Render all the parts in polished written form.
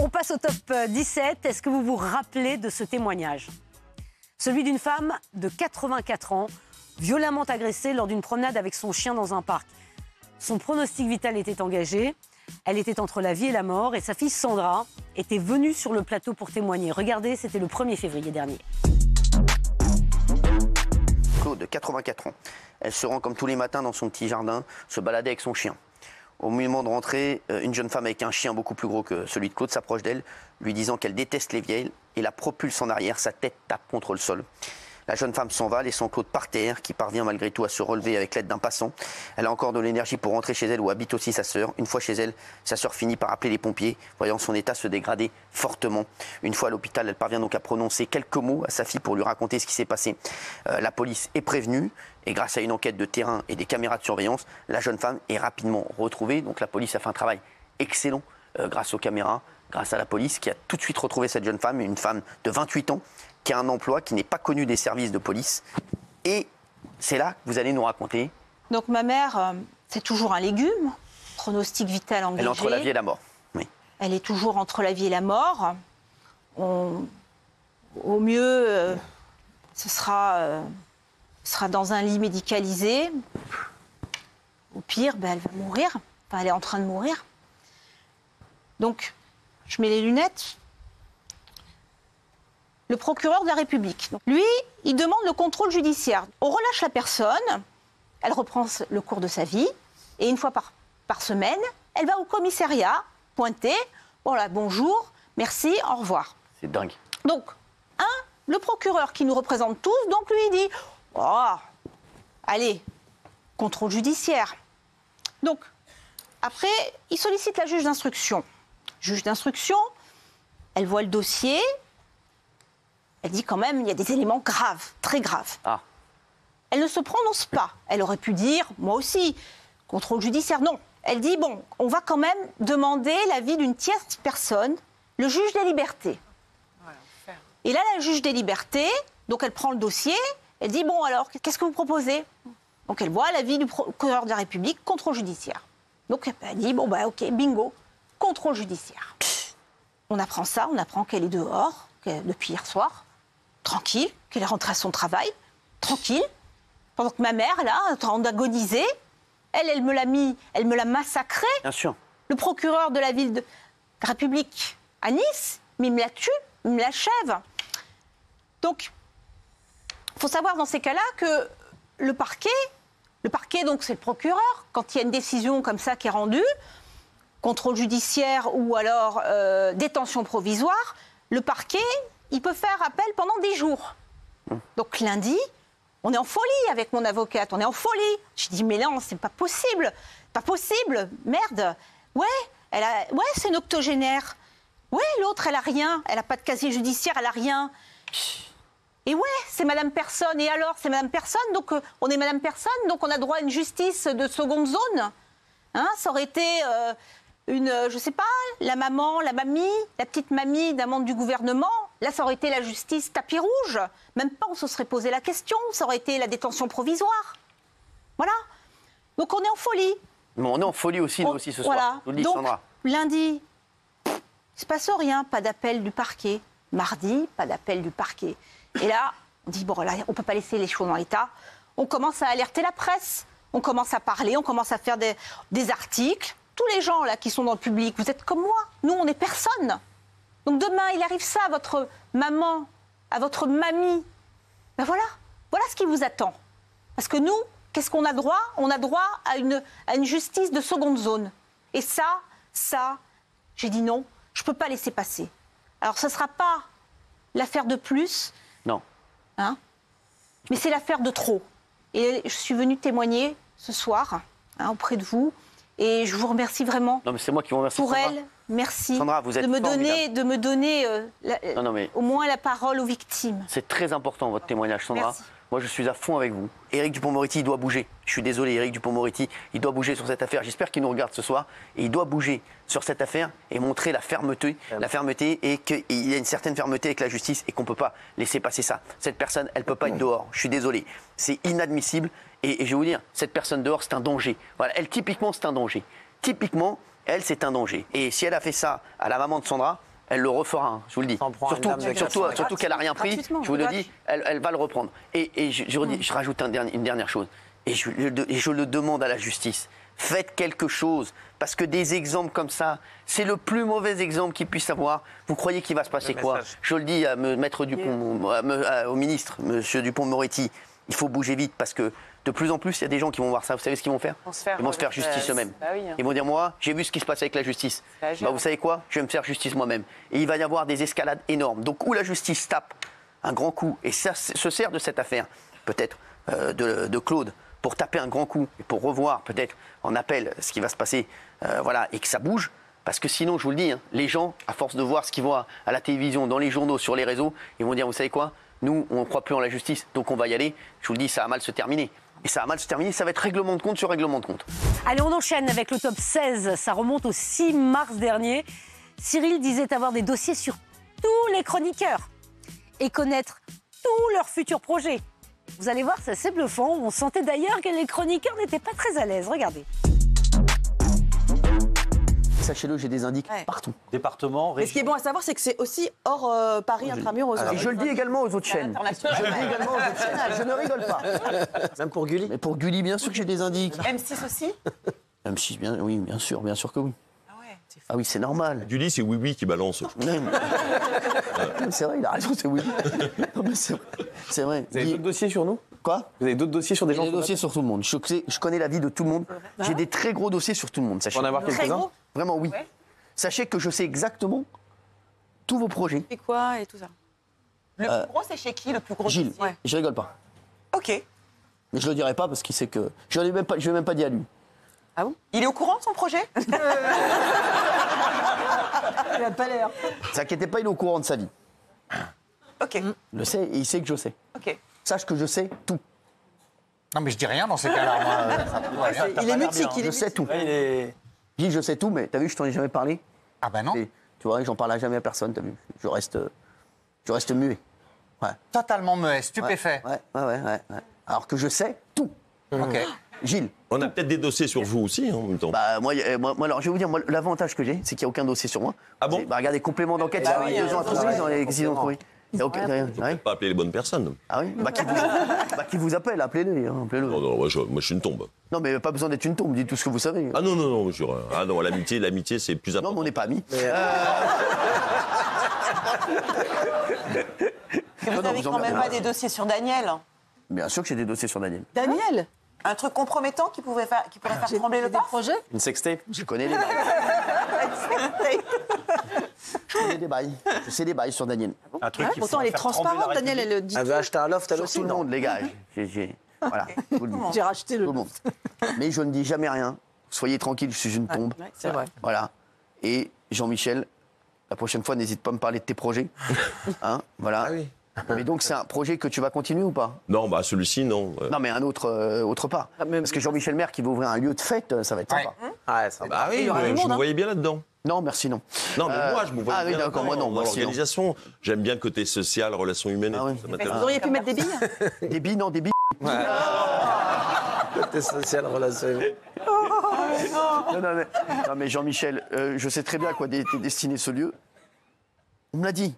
On passe au top 17. Est-ce que vous vous rappelez de ce témoignage? Celui d'une femme de 84 ans, violemment agressée lors d'une promenade avec son chien dans un parc. Son pronostic vital était engagé. Elle était entre la vie et la mort et sa fille Sandra était venue sur le plateau pour témoigner. Regardez, c'était le 1er février dernier. Claude, de 84 ans. Elle se rend comme tous les matins dans son petit jardin, se balader avec son chien. Au moment de rentrer, une jeune femme avec un chien beaucoup plus gros que celui de Claude s'approche d'elle, lui disant qu'elle déteste les vieilles et la propulse en arrière, sa tête tape contre le sol. La jeune femme s'en va, laissant Claude par terre, qui parvient malgré tout à se relever avec l'aide d'un passant. Elle a encore de l'énergie pour rentrer chez elle où habite aussi sa sœur. Une fois chez elle, sa sœur finit par appeler les pompiers, voyant son état se dégrader fortement. Une fois à l'hôpital, elle parvient donc à prononcer quelques mots à sa fille pour lui raconter ce qui s'est passé. La police est prévenue et grâce à une enquête de terrain et des caméras de surveillance, la jeune femme est rapidement retrouvée. Donc la police a fait un travail excellent grâce aux caméras, grâce à la police qui a tout de suite retrouvé cette jeune femme, une femme de 28 ans, qui a un emploi qui n'est pas connu des services de police. Et c'est là que vous allez nous raconter. Donc ma mère, c'est toujours un légume, pronostic vital engagé. Elle est entre la vie et la mort. Oui. Elle est toujours entre la vie et la mort. Au mieux, ce sera dans un lit médicalisé. Au pire, elle va mourir. Enfin, elle est en train de mourir. Donc, je mets les lunettes. Le procureur de la République. Donc, lui, il demande le contrôle judiciaire. On relâche la personne, elle reprend le cours de sa vie, et une fois par semaine, elle va au commissariat, pointer, voilà, bonjour, merci, au revoir. C'est dingue. Donc, le procureur qui nous représente tous, donc lui, il dit, oh, allez, contrôle judiciaire. Donc, après, il sollicite la juge d'instruction. Juge d'instruction, elle voit le dossier. Elle dit quand même, il y a des éléments graves, très graves. Ah. Elle ne se prononce pas. Elle aurait pu dire, moi aussi, contrôle judiciaire. Non. Elle dit, bon, on va quand même demander l'avis d'une tierce personne, le juge des libertés. Et là, la juge des libertés, donc elle prend le dossier, elle dit, bon alors, qu'est-ce que vous proposez? Donc elle voit l'avis du procureur de la République, contrôle judiciaire. Donc elle dit, bon ok, bingo, contrôle judiciaire. On apprend ça, on apprend qu'elle est dehors, depuis hier soir, tranquille, qu'elle est rentrée à son travail, tranquille, pendant que ma mère, là, en train d'agoniser, elle me l'a massacrée. Bien sûr. Le procureur de la ville de République à Nice, mais il me la tue, il me l'achève. Donc, il faut savoir dans ces cas-là que le parquet, donc c'est le procureur, quand il y a une décision comme ça qui est rendue, contrôle judiciaire ou alors détention provisoire, le parquet, il peut faire appel pendant 10 jours. Donc lundi, on est en folie avec mon avocate, on est en folie. Je dis, mais non, c'est pas possible, merde. Ouais, c'est une octogénaire. Ouais, l'autre, elle a rien, elle a pas de casier judiciaire, elle a rien. Et ouais, c'est Madame Personne, et alors, c'est Madame Personne, donc on est Madame Personne, donc on a droit à une justice de seconde zone. Hein, ça aurait été... je sais pas, la maman, la mamie, la petite mamie d'un membre du gouvernement. Là, ça aurait été la justice tapis rouge. Même pas, on se serait posé la question. Ça aurait été la détention provisoire. Voilà. Donc, on est en folie. Mais on est en folie aussi, nous aussi, ce soir. Voilà. Je vous le dis, donc, Sandra. lundi, il ne se passe rien. Pas d'appel du parquet. Mardi, pas d'appel du parquet. Et là, on dit, bon, là, on ne peut pas laisser les choses dans l'état. On commence à alerter la presse. On commence à parler, on commence à faire des articles. Tous les gens là qui sont dans le public, vous êtes comme moi. Nous, on n'est personne. Donc demain, il arrive ça à votre maman, à votre mamie. Ben voilà ce qui vous attend. Parce que nous, qu'est-ce qu'on a droit? On a droit à une justice de seconde zone. Et ça, j'ai dit non, je ne peux pas laisser passer. Alors, ce ne sera pas l'affaire de plus. Non. Hein, mais c'est l'affaire de trop. Et je suis venue témoigner ce soir auprès de vous. Et je vous remercie vraiment. Non, mais c'est moi qui vous remercie. Pour Sandra. elle, merci Sandra, vous êtes de me donner au moins la parole aux victimes. C'est très important votre témoignage, Sandra. Merci. Moi, je suis à fond avec vous. Éric Dupond-Moretti, il doit bouger. Je suis désolé, Éric Dupond-Moretti, il doit bouger sur cette affaire. J'espère qu'il nous regarde ce soir. Et il doit bouger sur cette affaire et montrer la fermeté et qu'il y a une certaine fermeté avec la justice et qu'on ne peut pas laisser passer ça. Cette personne, elle ne peut pas être dehors. Je suis désolé. C'est inadmissible. Et je vais vous dire, cette personne dehors, c'est un danger. Voilà, elle, typiquement, c'est un danger. Typiquement, elle, c'est un danger. Et si elle a fait ça à la maman de Sandra, elle le refera, hein, je vous le dis. S'en prend une dame de Surtout qu'elle n'a rien pris, Gratuitement, je vous le dis, elle va le reprendre. Et je rajoute une dernière chose, et je le demande à la justice. Faites quelque chose, parce que des exemples comme ça, c'est le plus mauvais exemple qu'il puisse avoir. Vous croyez qu'il va se passer quoi? Je le dis à Maître Dupont, au ministre, Monsieur Dupond-Moretti, il faut bouger vite, parce que de plus en plus, il y a des gens qui vont voir ça. Vous savez ce qu'ils vont faire? Ils vont se faire justice eux-mêmes. Bah oui, hein. Ils vont dire, moi, j'ai vu ce qui se passe avec la justice. Bah, vous savez quoi? Je vais me faire justice moi-même. Et il va y avoir des escalades énormes. Donc, où la justice tape un grand coup, et ça se sert de cette affaire, peut-être, de Claude, pour taper un grand coup, et pour revoir, peut-être, en appel, ce qui va se passer, voilà, et que ça bouge. Parce que sinon, je vous le dis, hein, les gens, à force de voir ce qu'ils voient à la télévision, dans les journaux, sur les réseaux, ils vont dire, vous savez quoi? Nous, on ne croit plus en la justice, donc on va y aller. Je vous le dis, ça va mal se terminer. Et ça va mal se terminer, ça va être règlement de compte sur règlement de compte. Allez, on enchaîne avec le top 16. Ça remonte au 6 mars dernier. Cyril disait avoir des dossiers sur tous les chroniqueurs et connaître tous leurs futurs projets. Vous allez voir, c'est assez bluffant. On sentait d'ailleurs que les chroniqueurs n'étaient pas très à l'aise. Regardez. Sachez-le, j'ai des indices partout. Département, Mais ce qui est bon à savoir, c'est que c'est aussi hors Paris intramuros. Et je le dis également aux autres chaînes. Je le dis également aux autres chaînes. Je ne rigole pas. Même pour Gulli. Mais pour Gulli, bien sûr que j'ai des indices. M6 aussi M6, oui, bien sûr que oui. Ah oui, c'est normal. Gulli, c'est Oui qui balance. C'est vrai, il a raison, c'est oui. Non, mais c'est vrai. Vous avez d'autres dossiers sur nous? Quoi? Vous avez d'autres dossiers sur des gens? J'ai des dossiers sur tout le monde. Je connais la vie de tout le monde. J'ai des très gros dossiers sur tout le monde, sachez. On en avoir quelques-uns? Vraiment, oui. Ouais. Sachez que je sais exactement tous vos projets. Et quoi et tout ça? Le plus gros, c'est chez qui, le plus gros Gilles, dossier je rigole pas. Ok. Mais je le dirai pas parce qu'il sait que... Je ne vais même pas dire à lui. Ah bon? Il est au courant de son projet? Il a pas l'air. Ne t'inquiétez pas, il est au courant de sa vie. Ok. Il le sait et il sait que je sais. Ok. Sache que je sais tout. Non, mais je dis rien dans ces cas-là. Moi. Il est mutique, il Je est sais tout. Ouais, il est... Gilles, je sais tout, mais t'as vu, je t'en ai jamais parlé. Ah ben non. Et, tu vois, j'en parle à jamais à personne, t'as vu. Je reste muet. Ouais. Totalement muet, stupéfait. Ouais. Alors que je sais tout. Ok. Gilles. On a peut-être des dossiers sur vous aussi, en même temps. Bah, moi, alors, je vais vous dire, moi, l'avantage que j'ai, c'est qu'il n'y a aucun dossier sur moi. Ah bon? Bah, regardez, complément d'enquête, Bah il y a oui, 2 ans à trouver, ils ont trouvé. Il y a aucun... Faut pas appeler les bonnes personnes. Ah oui? Qui vous appelle, appelez-le. Appelez-le. Non, moi, je suis une tombe. Non, mais pas besoin d'être une tombe, dites tout ce que vous savez. Ah non, monsieur. Ah non, l'amitié, c'est plus Non, important. mais on n'est pas amis. Vous n'avez quand même pas des dossiers sur Daniel? Bien sûr que j'ai des dossiers sur Daniel. Daniel? Un truc compromettant qui pourrait faire trembler le Des paf? projets? Une sextape? Je connais les bails. Je connais des bails. Je sais des bails sur Daniel. Un truc qui Pourtant, pourrait elle est faire trembler transparente, la Daniel, elle le dit. Elle veut acheter un loft, elle Sur aussi, tout le non? monde, les gars. Voilà. je vous le dis. J'ai racheté le. Tout le monde. Mais je ne dis jamais rien. Soyez tranquille, je suis une tombe. Ouais, c'est vrai. Voilà. Et Jean-Michel, la prochaine fois, n'hésite pas à me parler de tes projets. Hein, voilà. Ah oui. Mais donc, c'est un projet que tu vas continuer ou pas? Non, bah celui-ci, non. Non, mais un autre part. mais- Parce que Jean-Michel Maire qui va ouvrir un lieu de fête, ça va être sympa. Ah, ça va. Bah oui, y aura du je monde, me hein. voyais bien là-dedans. Non, merci, non. Non, mais moi, je me voyais ah oui, bien d'accord, moi, non, dans moi, si, non. l'organisation. J'aime bien le côté social, relations humaines et Ah tout, oui. ça m'intéresse. Vous auriez pu mettre des billes? Des billes, non, des billes. Côté social, relation. Non, mais Jean-Michel, je sais très bien à quoi était destiné ce lieu. On me l'a dit.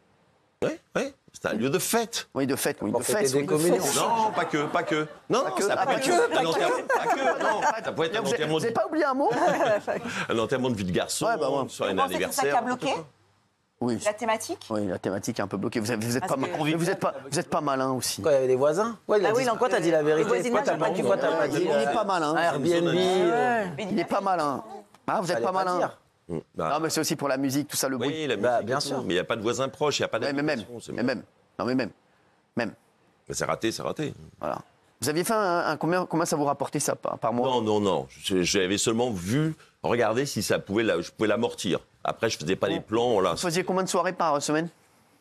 Oui, c'est un lieu de fête. Oui, de fête, oui, Pour de fêter fête. des oui, de communions. fête. Non, pas que. Non, que, ça ah, peut pas être que, un enterrement. Pas que, non. Ça pourrait être un Vous enterrement n'avez pas oublié un mot? un enterrement de vie de garçon, Ouais, bah, ouais. sur un Vous pensez que c'est ça qui anniversaire. a bloqué? Oui. La thématique? Oui, la thématique est un peu bloquée. Vous êtes pas mal. Vous êtes pas malin aussi. Quoi, il y avait des voisins? Ouais, il a Ah dit. oui, non, Pourquoi t'as dit la vérité? le voisinage, Pourquoi t'as pas dit? Il est pas malin. Un Airbnb. Il est pas malin. Ah, vous êtes Fallait pas malin. dire. Bah, Non, mais c'est aussi pour la musique, tout ça, le bruit. oui, la Bah, musique, bien et tout. sûr. Mais il n'y a pas de voisins proches, il n'y a pas Ouais, mais même. d'habitation. Mais même. Non, mais même. Même. Mais c'est raté. Voilà. Vous aviez fait combien ça vous rapportait ça par mois? Non. J'avais seulement vu, regarder si ça pouvait, je pouvais l'amortir. Après, je faisais pas les plans. Là. Vous faisiez combien de soirées par semaine?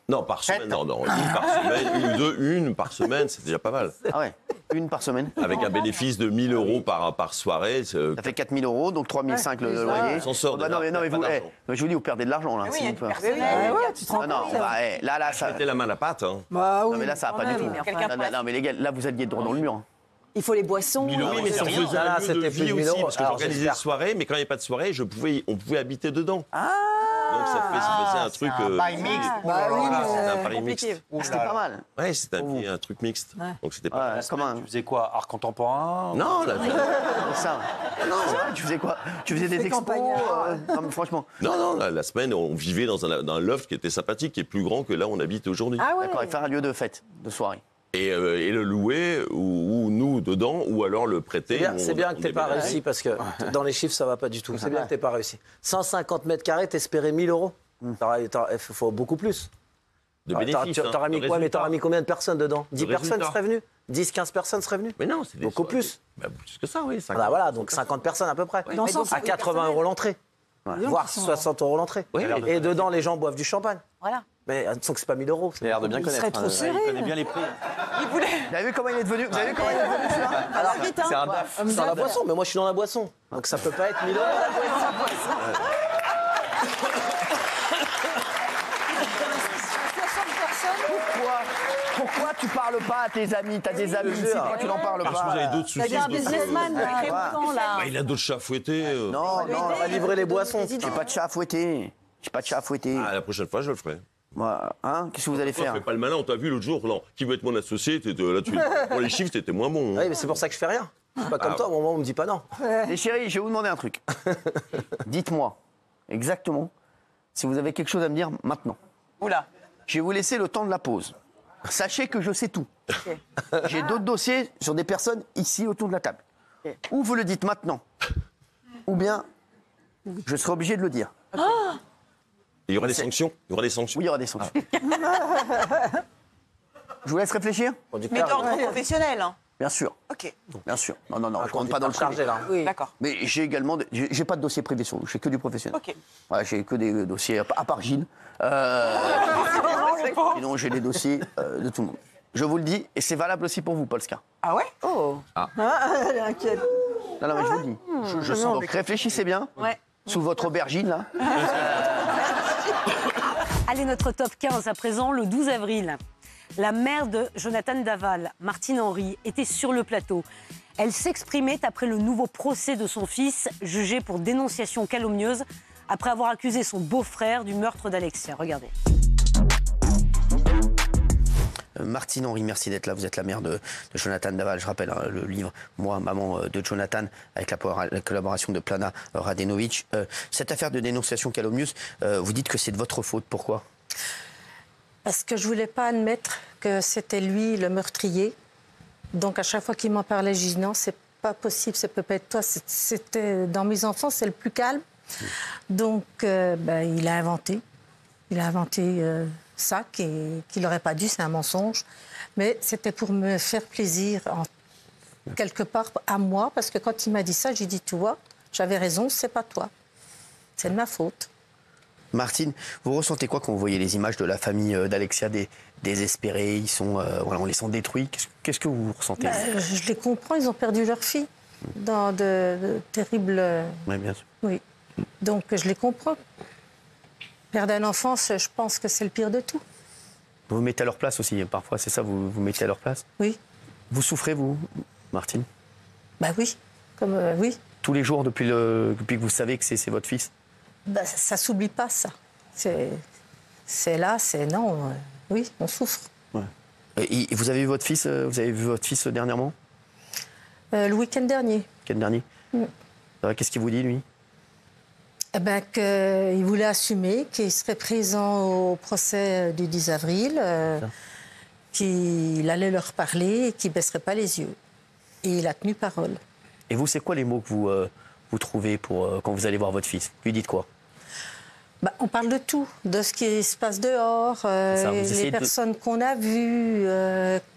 Non, par semaine, non. Une par semaine, une par semaine, c'est déjà pas mal. Ah ouais, une par semaine. Avec un bénéfice de 1 000 € par soirée. Ça fait 4 000 €, donc 3 500 le loyer. On s'en sort Oh, bah, déjà, non, mais pas vous, d'argent. je vous dis, vous perdez de l'argent là. Oui, si il y a vous du pouvez. personnel. Tu te rends Ah non, compte? bah, là, ça. Mettez la main à la pâte. Hein. Bah oui. Non, mais là, ça va pas du tout. Quelqu'un Non, mais les gars, là, vous êtes droit dans le mur. Il faut les boissons. Oui, mais ça faisait Là, un lieu c'était de plus vie de 1 000 aussi, €. parce que Alors, j'organisais des j'espère. soirées, mais quand il n'y avait pas de soirée, on pouvait habiter dedans. Ah, Donc ça faisait un truc. Un bail mixte. Bah oui, Voilà, mais- C'était un pari mixte. compliqué. C'était pas mal. Ouais, c'était un truc mixte. Donc c'était pas. Ouais, comment Tu faisais quoi? Art contemporain? Non, là, ça. Non, tu faisais quoi? Tu faisais des expos non, mais franchement. non, la semaine, on vivait dans un loft qui était sympathique, qui est plus grand que là où on habite aujourd'hui. Ah ouais. D'accord, et faire un lieu de fête, de soirée. Et le louer, ou nous dedans, ou alors le prêter. C'est bien que t'aies pas déménage. réussi parce que dans les chiffres ça va pas du tout. C'est bien que t'aies pas réussi. 150 mètres carrés, t'espérais 1000 euros. Il faut beaucoup plus. De bénéfices. T'aurais mis de quoi? Mais résultats. t'aurais mis combien de personnes dedans? 10 De personnes résultats. seraient venues? 10, 15 personnes seraient venues? Mais non, c'est Beaucoup plus. Plus que ça, oui. Voilà, donc 50 personnes à peu près. Dans le sens À 80 euros l'entrée. Voire 60 euros l'entrée. Oui, Et dedans, les gens boivent du champagne. Voilà. Mais disons que c'est pas 1000 euros. Il a l'air de bien Il connaître. serait trop serré. Il connaît bien les prix. Vous avez vu comment il est devenu? Vous avez vu comment il est devenu celui-là? Alors, C'est un DAF. dans la boisson, mais moi je suis dans la boisson. Donc ça peut pas être 1000 euros. Pourquoi tu parles pas à tes amis? T'as des amis ici, pourquoi tu n'en parles Parce que vous pas? avez d'autres soucis. T'as dit un d'autres- businessman depuis longtemps, là. Bah, il a d'autres chats à fouetter. Non, non, On va livrer les boissons. j'ai pas de chat à fouetter. J'ai pas de chat à fouetter. Ah, la prochaine fois, je le ferai. Moi, hein? Qu'est-ce que vous allez Toi, faire? fais pas le malin, on t'a vu l'autre jour, non, qui veut être mon associé, là, pour les chiffres, t'étais moins bon. hein. Oui, mais c'est pour ça que je fais rien. Je suis pas comme toi, au moment où on me dit pas non. Les chéris, je vais vous demander un truc. Dites-moi exactement si vous avez quelque chose à me dire maintenant. Oula. Je vais vous laisser le temps de la pause. Sachez que je sais tout. J'ai d'autres dossiers sur des personnes ici autour de la table. Ou vous le dites maintenant, ou bien je serai obligé de le dire. Il y aura des sanctions. Il y aura des sanctions. Oui, il y aura des sanctions. Je vous laisse réfléchir. Mais d'ordre professionnel, hein. Bien sûr, Ok. bien sûr. Non, non, non, je rentre pas dans le chargé privé. là. Oui. D'accord. Mais j'ai également, j'ai pas de dossier privé sur vous, j'ai que du professionnel. Ok. Ouais, j'ai que des dossiers, à part Gilles. Sinon, j'ai des dossiers de tout le monde. Je vous le dis, et c'est valable aussi pour vous, Polska. Ah ouais? Oh. Elle est inquiète. Non, non, mais je vous le dis. Je sens. Donc réfléchissez bien. Ouais. Sous votre aubergine, là. Allez, notre top 15 à présent, le 12 avril. La mère de Jonathan Daval, Martine Henry, était sur le plateau. Elle s'exprimait après le nouveau procès de son fils, jugé pour dénonciation calomnieuse, après avoir accusé son beau-frère du meurtre d'Alexia. Regardez. Martine Henry, merci d'être là. Vous êtes la mère de Jonathan Daval. Je rappelle hein, le livre Moi, maman de Jonathan, avec la collaboration de Plana Radenovic. Cette affaire de dénonciation calomnieuse, vous dites que c'est de votre faute. Pourquoi? Parce que je voulais pas admettre que c'était lui le meurtrier. Donc à chaque fois qu'il m'en parlait, je dis non, c'est pas possible, ça peut pas être toi. C'était dans mes enfants, c'est le plus calme. Donc il a inventé. Il a inventé ça qu'il n'aurait pas dû, c'est un mensonge. Mais c'était pour me faire plaisir quelque part à moi, parce que quand il m'a dit ça, j'ai dit tu vois, j'avais raison, c'est pas toi, c'est de ma faute. Martine, vous ressentez quoi quand vous voyez les images de la famille d'Alexia désespérés? Ils sont, voilà, on les sent détruits. Qu'est-ce que vous ressentez? Je les comprends, ils ont perdu leur fille dans de terribles... Oui, bien sûr. Oui. Donc je les comprends. Perdre un enfant, je pense que c'est le pire de tout. Vous vous mettez à leur place aussi, parfois, c'est ça, vous vous mettez à leur place? Oui. Vous souffrez, vous, Martine? Bah oui. Oui. Tous les jours depuis que vous savez que c'est votre fils? Bah, ça s'oublie pas, ça. C'est là, c'est non. Oui, on souffre. Ouais. Et vous avez vu votre fils, dernièrement? Le week-end dernier. Le week-end dernier? Qu'est-ce qu'il vous dit, lui? Eh ben, qu'il voulait assumer, qu'il serait présent au procès du 10 avril, qu'il allait leur parler et qu'il ne baisserait pas les yeux. Et il a tenu parole. Et vous, c'est quoi les mots que vous trouvez quand vous allez voir votre fils? Lui dites quoi? Bah, on parle de tout, de ce qui se passe dehors, les personnes qu'on a vues,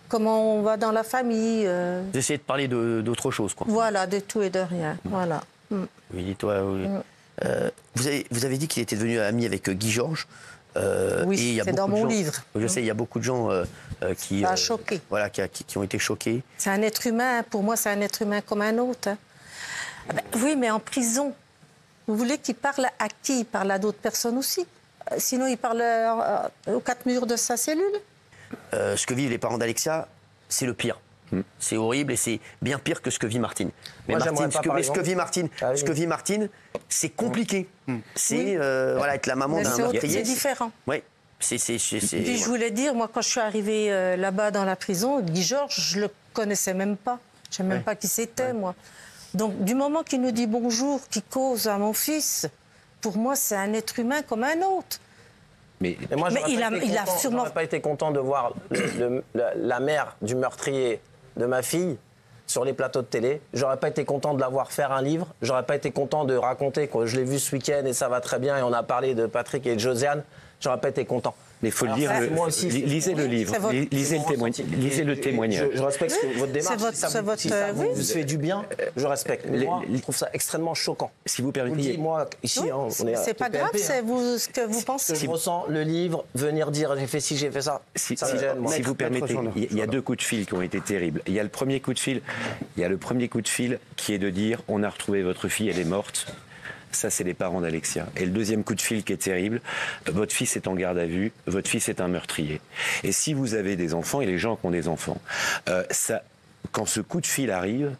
comment on va dans la famille. Vous essayez de parler d'autre chose, quoi. Voilà, de tout et de rien. Voilà. Oui, dis-toi, oui. Vous avez dit qu'il était devenu ami avec Guy Georges. Oui, c'est dans mon livre. Je sais, il y a beaucoup de gens qui, Ça a choqué. Voilà, qui ont été choqués. C'est un être humain, pour moi, c'est un être humain comme un autre. Hein. Ah ben, oui, mais en prison. Vous voulez qu'il parle à qui? Il parle à d'autres personnes aussi. Sinon, il parle aux quatre murs de sa cellule. Ce que vivent les parents d'Alexia, c'est le pire. C'est horrible et c'est bien pire que ce que vit Martine. Mais Moi, Martine, j'aimerais pas, par ce que vit Martine, Ah oui. ce que vit Martine, c'est compliqué. C'est voilà, être la maman Mais d'un c'est meurtrier. différent. Oui. Puis je voulais dire, moi, quand je suis arrivée là-bas dans la prison, Guy Georges, je le connaissais même pas. Je ne savais même pas qui c'était, moi. Donc, du moment qu'il nous dit bonjour, qu'il cause à mon fils, pour moi, c'est un être humain comme un autre. Et moi, j'aurais pas été content de voir la mère du meurtrier de ma fille sur les plateaux de télé. J'aurais pas été content de la voir faire un livre. J'aurais pas été content de raconter que je l'ai vu ce week-end et ça va très bien et on a parlé de Patrick et de Josiane. J'aurais pas été content. Mais il faut le lire. Moi aussi, lisez le livre, lisez le témoignage. Je respecte votre démarche. Si ça oui. vous fait du bien, je respecte. Mais moi, je trouve ça extrêmement choquant. Si vous permettez. Moi, ici, on est. C'est pas grave, c'est ce que vous pensez. Je ressens le livre, venir dire j'ai fait ci, j'ai fait ça. Ça me gêne, moi. Si vous permettez, il y a 2 coups de fil qui ont été terribles. Il y a le premier coup de fil qui est de dire on a retrouvé votre fille, elle est morte. Ça, c'est les parents d'Alexia. Et le deuxième coup de fil qui est terrible, votre fils est en garde à vue, votre fils est un meurtrier. Et si vous avez des enfants, et les gens qui ont des enfants, quand ce coup de fil arrive,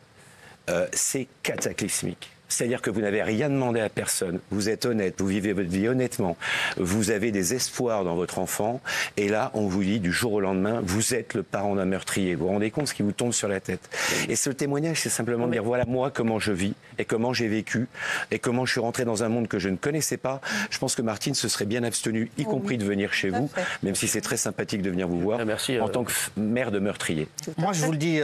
c'est cataclysmique. C'est-à-dire que vous n'avez rien demandé à personne, vous êtes honnête, vous vivez votre vie honnêtement, vous avez des espoirs dans votre enfant, et là, on vous dit du jour au lendemain, vous êtes le parent d'un meurtrier. Vous vous rendez compte ce qui vous tombe sur la tête. Et ce témoignage, c'est simplement de dire, voilà moi comment je vis, et comment j'ai vécu, et comment je suis rentré dans un monde que je ne connaissais pas. Je pense que Martine se serait bien abstenue, y compris de venir chez vous, même si c'est très sympathique de venir vous voir, en tant que mère de meurtrier. Moi, je vous le dis,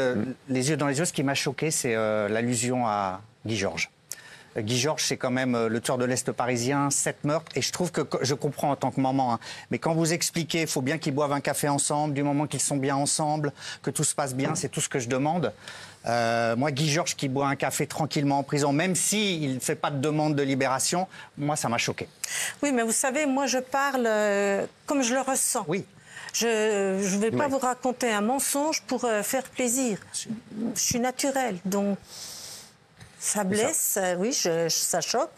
les yeux dans les yeux, ce qui m'a choqué, c'est l'allusion à Guy Georges. Guy Georges, c'est quand même le tueur de l'Est parisien, 7 meurtres. Et je trouve que, je comprends en tant que maman, hein, mais quand vous expliquez, il faut bien qu'ils boivent un café ensemble, du moment qu'ils sont bien ensemble, que tout se passe bien, c'est tout ce que je demande. Moi, Guy Georges qui boit un café tranquillement en prison, même s'il ne fait pas de demande de libération, moi, ça m'a choqué. Oui, mais vous savez, moi, je parle comme je le ressens. Oui. Je ne vais pas vous raconter un mensonge pour faire plaisir. Je suis naturelle, donc... Ça blesse, oui, ça choque,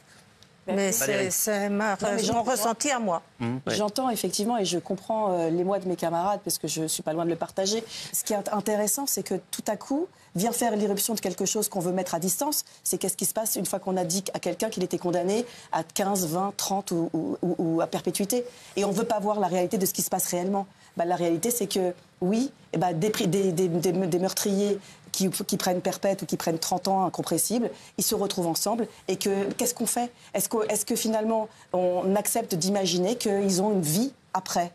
mais c'est mon ressenti à moi. J'entends effectivement et je comprends l'émoi de mes camarades parce que je ne suis pas loin de le partager. Ce qui est intéressant, c'est que tout à coup, vient faire l'irruption de quelque chose qu'on veut mettre à distance. C'est qu'est-ce qui se passe une fois qu'on a dit à quelqu'un qu'il était condamné à 15, 20, 30 ou à perpétuité. Et on ne veut pas voir la réalité de ce qui se passe réellement. La réalité, c'est que, oui, des meurtriers qui prennent perpète ou qui prennent 30 ans incompressibles, ils se retrouvent ensemble. Et qu'est-ce qu'on fait ? Est-ce que finalement, on accepte d'imaginer qu'ils ont une vie après ?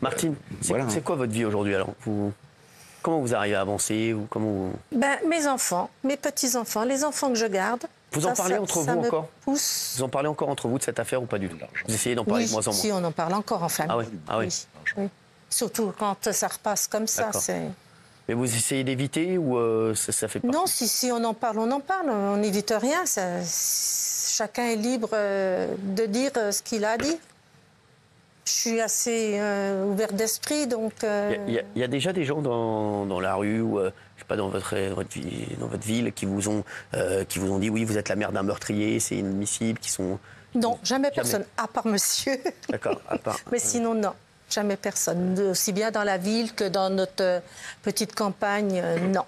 Martine, c'est quoi votre vie aujourd'hui alors ? Comment vous arrivez à avancer ou comment Mes enfants, mes petits-enfants, les enfants que je garde. Vous en parlez entre vous encore ? Pousse. Vous en parlez encore entre vous de cette affaire ou pas du tout ? Vous essayez d'en parler de moins en moins ? Si, on en parle encore en famille. Ah oui. Oui. Surtout quand ça repasse comme ça. Mais vous essayez d'éviter ou ça fait partie ? Non, si on en parle, on n'évite rien. Chacun est libre de dire ce qu'il a à dire. Je suis assez ouverte d'esprit, donc... Il y a déjà des gens dans la rue ou, je sais pas, dans votre ville qui vous ont dit oui, vous êtes la mère d'un meurtrier, c'est inadmissible, qui sont... Non, jamais personne, à part monsieur. D'accord, à part... Mais sinon, non. Jamais personne. Aussi bien dans la ville que dans notre petite campagne, non.